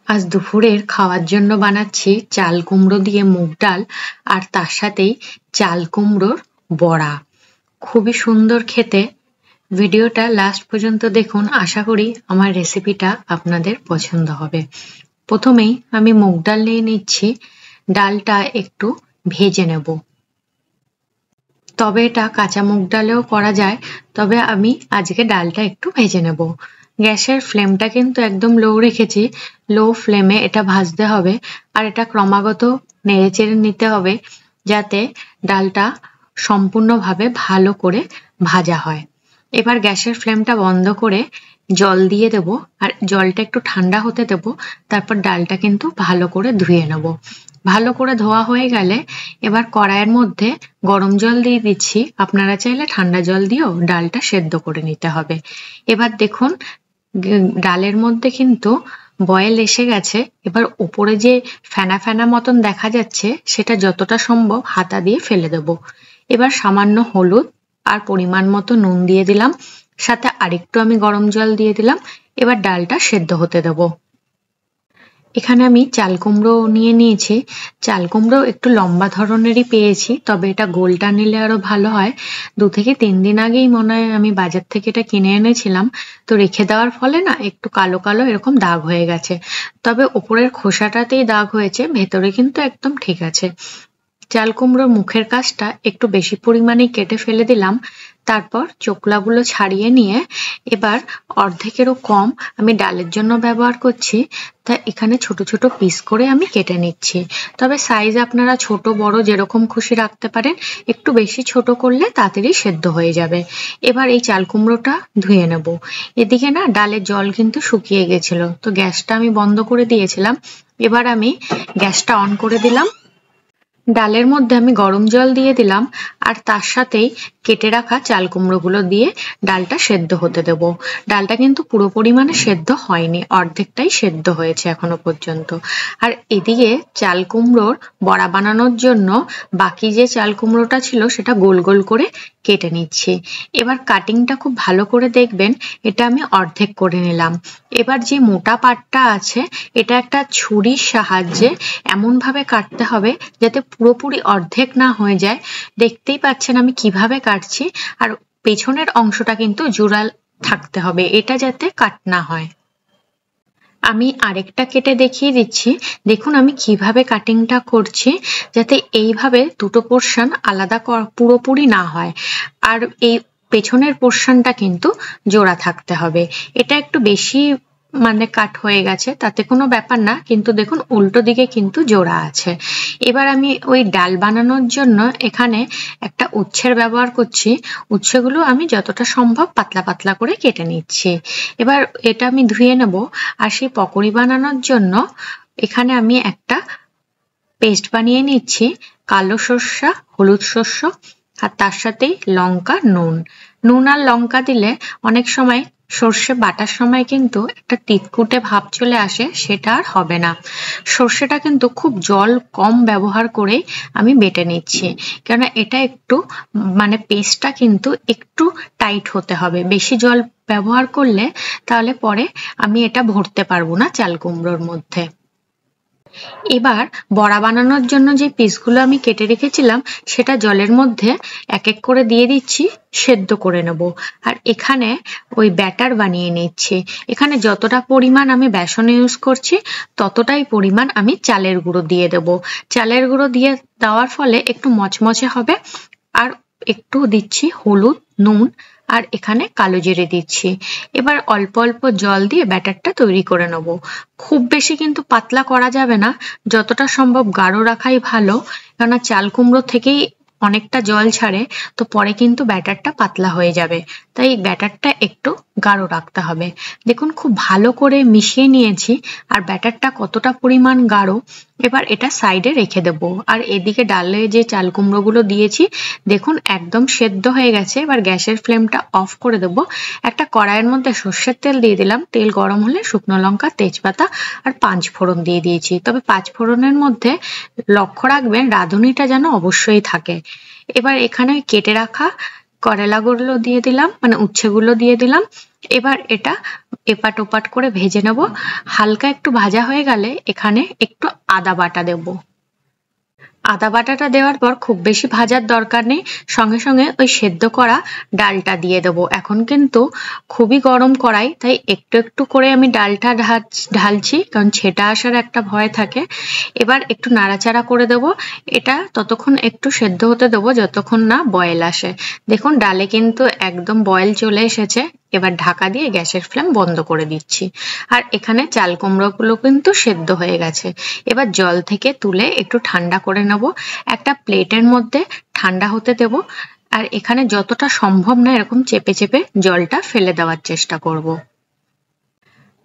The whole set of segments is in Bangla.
আজ দুপুরের খাওয়ার জন্য বানাচ্ছি চাল কুমড়ো দিয়ে মুগ ডাল আর তার সাথেই চাল কুমড়োর বড়া। খুবই সুন্দর খেতে। ভিডিওটা লাস্ট পর্যন্ত দেখুন, আশা করি আমার রেসিপিটা আপনাদের পছন্দ হবে। প্রথমেই আমি মুগ ডাল নিয়ে নিচ্ছি। ডালটা একটু ভেজে নেব, তবে এটা কাঁচা মুগ ডালেও করা যায়, তবে আমি আজকে ডালটা একটু ভেজে নেব। গ্যাসের ফ্লেমটা কিন্তু একদম লো রেখেছি। লো ফ্লেমে এটা ভাজতে হবে আর এটা ক্রমাগত নেড়েচেড়ে নিতে হবে যাতে ডালটা সম্পূর্ণভাবে ভালো করে ভাজা হয়। এবার গ্যাসের ফ্লেমটা বন্ধ করে জল দিয়ে দেব আর জলটা একটু ঠান্ডা হতে দেব। তারপর ডালটা কিন্তু ভালো করে ধুয়ে নেব। ভালো করে ধোয়া হয়ে গেলে এবার কড়াইয়ের মধ্যে গরম জল দিয়ে দিচ্ছি। আপনারা চাইলে ঠান্ডা জল দিয়েও ডালটা সেদ্ধ করে নিতে হবে। এবার দেখুন ডালের মধ্যে কিন্তু বয়েল এসে গেছে। এবার উপরে যে ফেনা ফেনা মতন দেখা যাচ্ছে সেটা যতটা সম্ভব হাতা দিয়ে ফেলে দেব। এবার সামান্য হলুদ আর পরিমাণ মতো নুন দিয়ে দিলাম, সাথে আরেকটু আমি গরম জল দিয়ে দিলাম। এবার ডালটা সেদ্ধ হতে দেব। এখানে আমি চাল কুমড়ো নিয়ে নিয়েছি। চাল কুমড়ো একটু লম্বা ধরনেরই পেয়েছি, তবে এটা গোলটা নিলে আরো ভালো হয়। 2 থেকে 3 দিন আগেই মনে হয় আমি বাজার থেকে এটা কিনে এনেছিলাম। তো রেখে দেওয়ার ফলে না একটু কালো কালো এরকম দাগ হয়ে গেছে। তবে উপরের খোসাটাতেই দাগ হয়েছে, ভেতরে কিন্তু একদম ঠিক আছে। চাল কুমড়োর মুখের কাছটা একটু বেশি পরিমাণে কেটে ফেলে দিলাম। তারপর চোকলাগুলো ছাড়িয়ে নিয়ে এবার অর্ধেকেরও কম আমি ডালের জন্য ব্যবহার করছি, তা এখানে ছোট ছোট পিস করে আমি কেটে নিচ্ছি। তবে সাইজ আপনারা ছোট বড় যেরকম খুশি রাখতে পারেন। একটু বেশি ছোট করলে তাড়াতাড়ি সেদ্ধ হয়ে যাবে। এবার এই চাল কুমড়োটা ধুয়ে নেব। এদিকে না ডালের জল কিন্তু শুকিয়ে গেছিল, তো গ্যাসটা আমি বন্ধ করে দিয়েছিলাম। এবার আমি গ্যাসটা অন করে দিলাম। ডালের মধ্যে আমি গরম জল দিয়ে দিলাম আর তার সাথেই কেটে রাখা চাল কুমড়োগুলো দিয়ে ডালটা সেদ্ধ হতে দেব। ডালটা কিন্তু পুরো পরিমাণে সেদ্ধ হয়নি, অর্ধেকটাই সেদ্ধ হয়েছে এখনো পর্যন্ত। আর এদিকে চাল কুমড়োর বড়া বানানোর জন্য বাকি যে চাল কুমড়োটা ছিল সেটা গোল গোল করে কেটে নিচ্ছি। এবার কাটিংটা খুব ভালো করে দেখবেন, এটা আমি অর্ধেক করে নিলাম। এবার যে মোটা পাটটা আছে এটা একটা ছুরির সাহায্যে এমন ভাবে কাটতে হবে যাতে পুরোপুরি অর্ধেক না হয়ে যায়। দেখতেই পাচ্ছেন আমি কিভাবে কাটছি। আর পেছনের অংশটা কিন্তু জোড়া থাকতে হবে, এটা যাতে কাট না হয়। আমি আরেকটা কেটে দেখিয়ে দিচ্ছি। দেখুন আমি কিভাবে কাটিংটা করছি, যাতে এইভাবে দুটো পোর্শন আলাদা পুরোপুরি না হয়। আর এই পেছনের পোর্শনটা কিন্তু জোড়া থাকতে হবে। এটা একটু বেশি কাট হয়ে গেছে, তাতে কোনো ব্যাপার না, কিন্তু দেখুন উল্টো দিকে কিন্তু জোড়া আছে। এবার আমি ওই ডাল বানানোর জন্য এখানে একটা উচ্ছের ব্যবহার করছি। উচ্ছেগুলো আমি যতটা সম্ভব পাতলা পাতলা করে কেটে নিচ্ছি। এবার এটা আমি ধুয়ে নেব। আর সেই পকোড়ি বানানোর জন্য এখানে আমি একটা পেস্ট বানিয়ে নিচ্ছি। কালো সর্ষা, হলুদ শস্য আর তার সাথেই লঙ্কা, নুন আর লঙ্কা দিলে অনেক সময় সর্ষে বাটার সময় কিন্তু একটা তিতকুটে ভাব চলে আসে, সেটা আর হবে না। সর্ষেটা কিন্তু খুব জল কম ব্যবহার করে আমি বেটে নিচ্ছি, কেননা এটা একটু পেস্টটা কিন্তু একটু টাইট হতে হবে। বেশি জল ব্যবহার করলে তাহলে পরে আমি এটা ভরতে পারবো না চাল কুমড়োর মধ্যে। এবার বড়া বানানোর জন্য যে পিসগুলো আমি কেটে রেখেছিলাম সেটা জলের মধ্যে এক এক করে দিয়ে দিচ্ছি, সেদ্ধ করে নেব। আর এখানে ওই ব্যাটার বানিয়ে নিচ্ছি। এখানে যতটা পরিমাণ আমি বেসন ইউজ করছি ততটাই পরিমাণ আমি চালের গুঁড়ো দিয়ে দেব। চালের গুঁড়ো দিয়ে দেওয়ার ফলে একটু মচমচে হবে। আর একটু দিচ্ছি হলুদ, নুন আর এখানে কালো জিরে দিচ্ছি। এবার অল্প অল্প জল দিয়ে ব্যাটারটা তৈরি করে নেব। খুব বেশি কিন্তু পাতলা করা যাবে না, যতটা সম্ভব গাঢ় রাখাই ভালো, কেননা চাল কুমড়ো থেকেই অনেকটা জল ছাড়ে, তো পরে কিন্তু ব্যাটারটা পাতলা হয়ে যাবে। তাই ব্যাটারটা একটু গাঢ় রাখতে হবে। দেখুন খুব ভালো করে মিশিয়ে নিয়েছি। আর ব্যাটারটা কতটা পরিমাণ গাঢ়, এবার এটা সাইডে রেখে দেব। আর এদিকে ডালে যে চাল কুমড়োগুলো দিয়েছি দেখুন একদম সেদ্ধ হয়ে গেছে। এবার গ্যাসের ফ্লেমটা অফ করে দেব। একটা কড়াইয়ের মধ্যে সর্ষের তেল দিয়ে দিলাম। তেল গরম হলে শুকনো লঙ্কা, তেজপাতা আর 5 ফোড়ন দিয়ে দিয়েছি। তবে 5 ফোড়নের মধ্যে লক্ষ্য রাখবেন রাঁধুনিটা যেন অবশ্যই থাকে। এবার এখানে কেটে রাখা করলাগুলো দিয়ে দিলাম, উচ্ছেগুলো দিয়ে দিলাম। এবার এটা এপাট ওপাট করে ভেজে নেব। হালকা একটু ভাজা হয়ে গেলে এখানে একটু আদা বাটা দেব। আদা বাটাটা দেওয়ার পর খুব বেশি ভাজার দরকার নেই, সঙ্গে সঙ্গে ওই সেদ্ধ করা ডালটা দিয়ে দেবো। এখন কিন্তু খুবই গরম কড়াই, তাই একটু একটু করে আমি ডালটা ঢালছি, কারণ ছেটা আসার একটা ভয় থাকে। এবার একটু নাড়াচাড়া করে দেব। এটা ততক্ষণ একটু সেদ্ধ হতে দেবো যতক্ষণ না বয়েল আসে। দেখুন ডালে কিন্তু একদম বয়েল চলে এসেছে। এবার ঢাকা দিয়ে গ্যাসের ফ্লেম বন্ধ করে দিচ্ছি। আর এখানে চাল কুমড়োগুলো কিন্তু সেদ্ধ হয়ে গেছে। এবার জল থেকে তুলে একটু ঠান্ডা করে নেব। একটা প্লেটের মধ্যে ঠান্ডা হতে দেব। আর এখানে যতটা সম্ভব না এরকম চেপে চেপে জলটা ফেলে দেওয়ার চেষ্টা করব।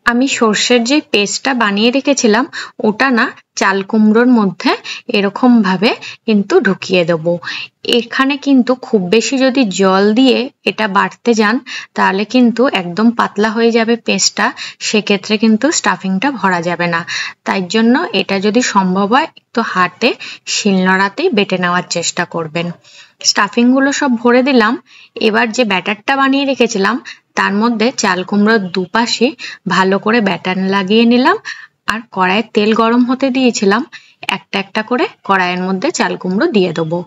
আমি সর্ষের যে পেস্টটা বানিয়ে রেখেছিলাম ওটা না চাল কুমড়োর মধ্যে এরকম ভাবে কিন্তু ঢুকিয়ে দেব। এখানে কিন্তু খুব বেশি যদি জল দিয়ে এটা বাটতে যান তাহলে কিন্তু একদম পাতলা হয়ে যাবে পেস্টটা, সেক্ষেত্রে কিন্তু স্টাফিংটা ভরা যাবে না। তাই জন্য এটা যদি সম্ভব হয় একটু হাতে শিলনোড়াতেই বেটে নেওয়ার চেষ্টা করবেন। স্টাফিং গুলো সব ভরে দিলাম। এবার যে ব্যাটারটা বানিয়ে রেখেছিলাম তার মধ্যে চাল কুমড়োর দুপাশে ভালো করে ব্যাটার লাগিয়ে নিলাম। আর কড়াইয়ে তেল গরম হতে দিয়েছিলাম। একটা একটা করে কড়াইয়ের মধ্যে চাল কুমড়ো দিয়ে দেবো।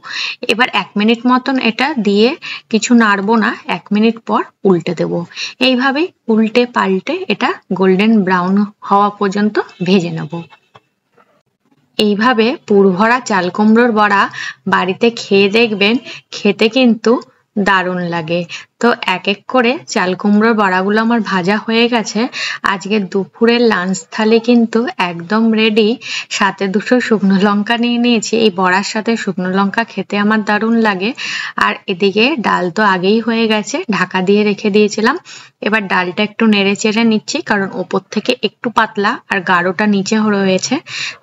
এবার 1 মিনিট মতন এটা দিয়ে কিছু নাড়বো না, 1 মিনিট পর উল্টে দেবো। এইভাবে উল্টে পাল্টে এটা গোল্ডেন ব্রাউন হওয়া পর্যন্ত ভেজে নেব। এইভাবে পুরভরা চাল কুমড়োর বড়া বাড়িতে খেয়ে দেখবেন, খেতে কিন্তু দারুণ লাগে। তো এক এক করে চাল কুমড়োর বড়াগুলো আমার ভাজা হয়ে গেছে। আজকে দুপুরের লাঞ্চ থালি কিন্তু একদম রেডি। সাথে দুটো শুকনো লঙ্কা নিয়ে নিয়েছি, এই বড়ার সাথে শুকনো লঙ্কা খেতে আমার দারুণ লাগে। আর এদিকে ডাল তো আগেই হয়ে গেছে, ঢাকা দিয়ে রেখে দিয়েছিলাম। এবার ডালটা একটু নেড়ে চেড়ে নিচ্ছি, কারণ ওপর থেকে একটু পাতলা আর গাঢ়টা নিচে রয়েছে,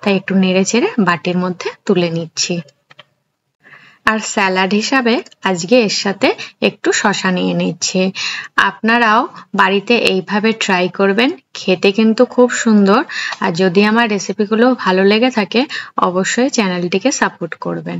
তাই একটু নেড়ে চেড়ে বাটির মধ্যে তুলে নিচ্ছি। আর স্যালাড হিসাবে আজকে এর সাথে একটু শসা নিয়ে নিচ্ছি। আপনারাও বাড়িতে এইভাবে ট্রাই করবেন, খেতে কিন্তু খুব সুন্দর। আর যদি আমার রেসিপিগুলো ভালো লেগে থাকে অবশ্যই চ্যানেলটিকে সাপোর্ট করবেন।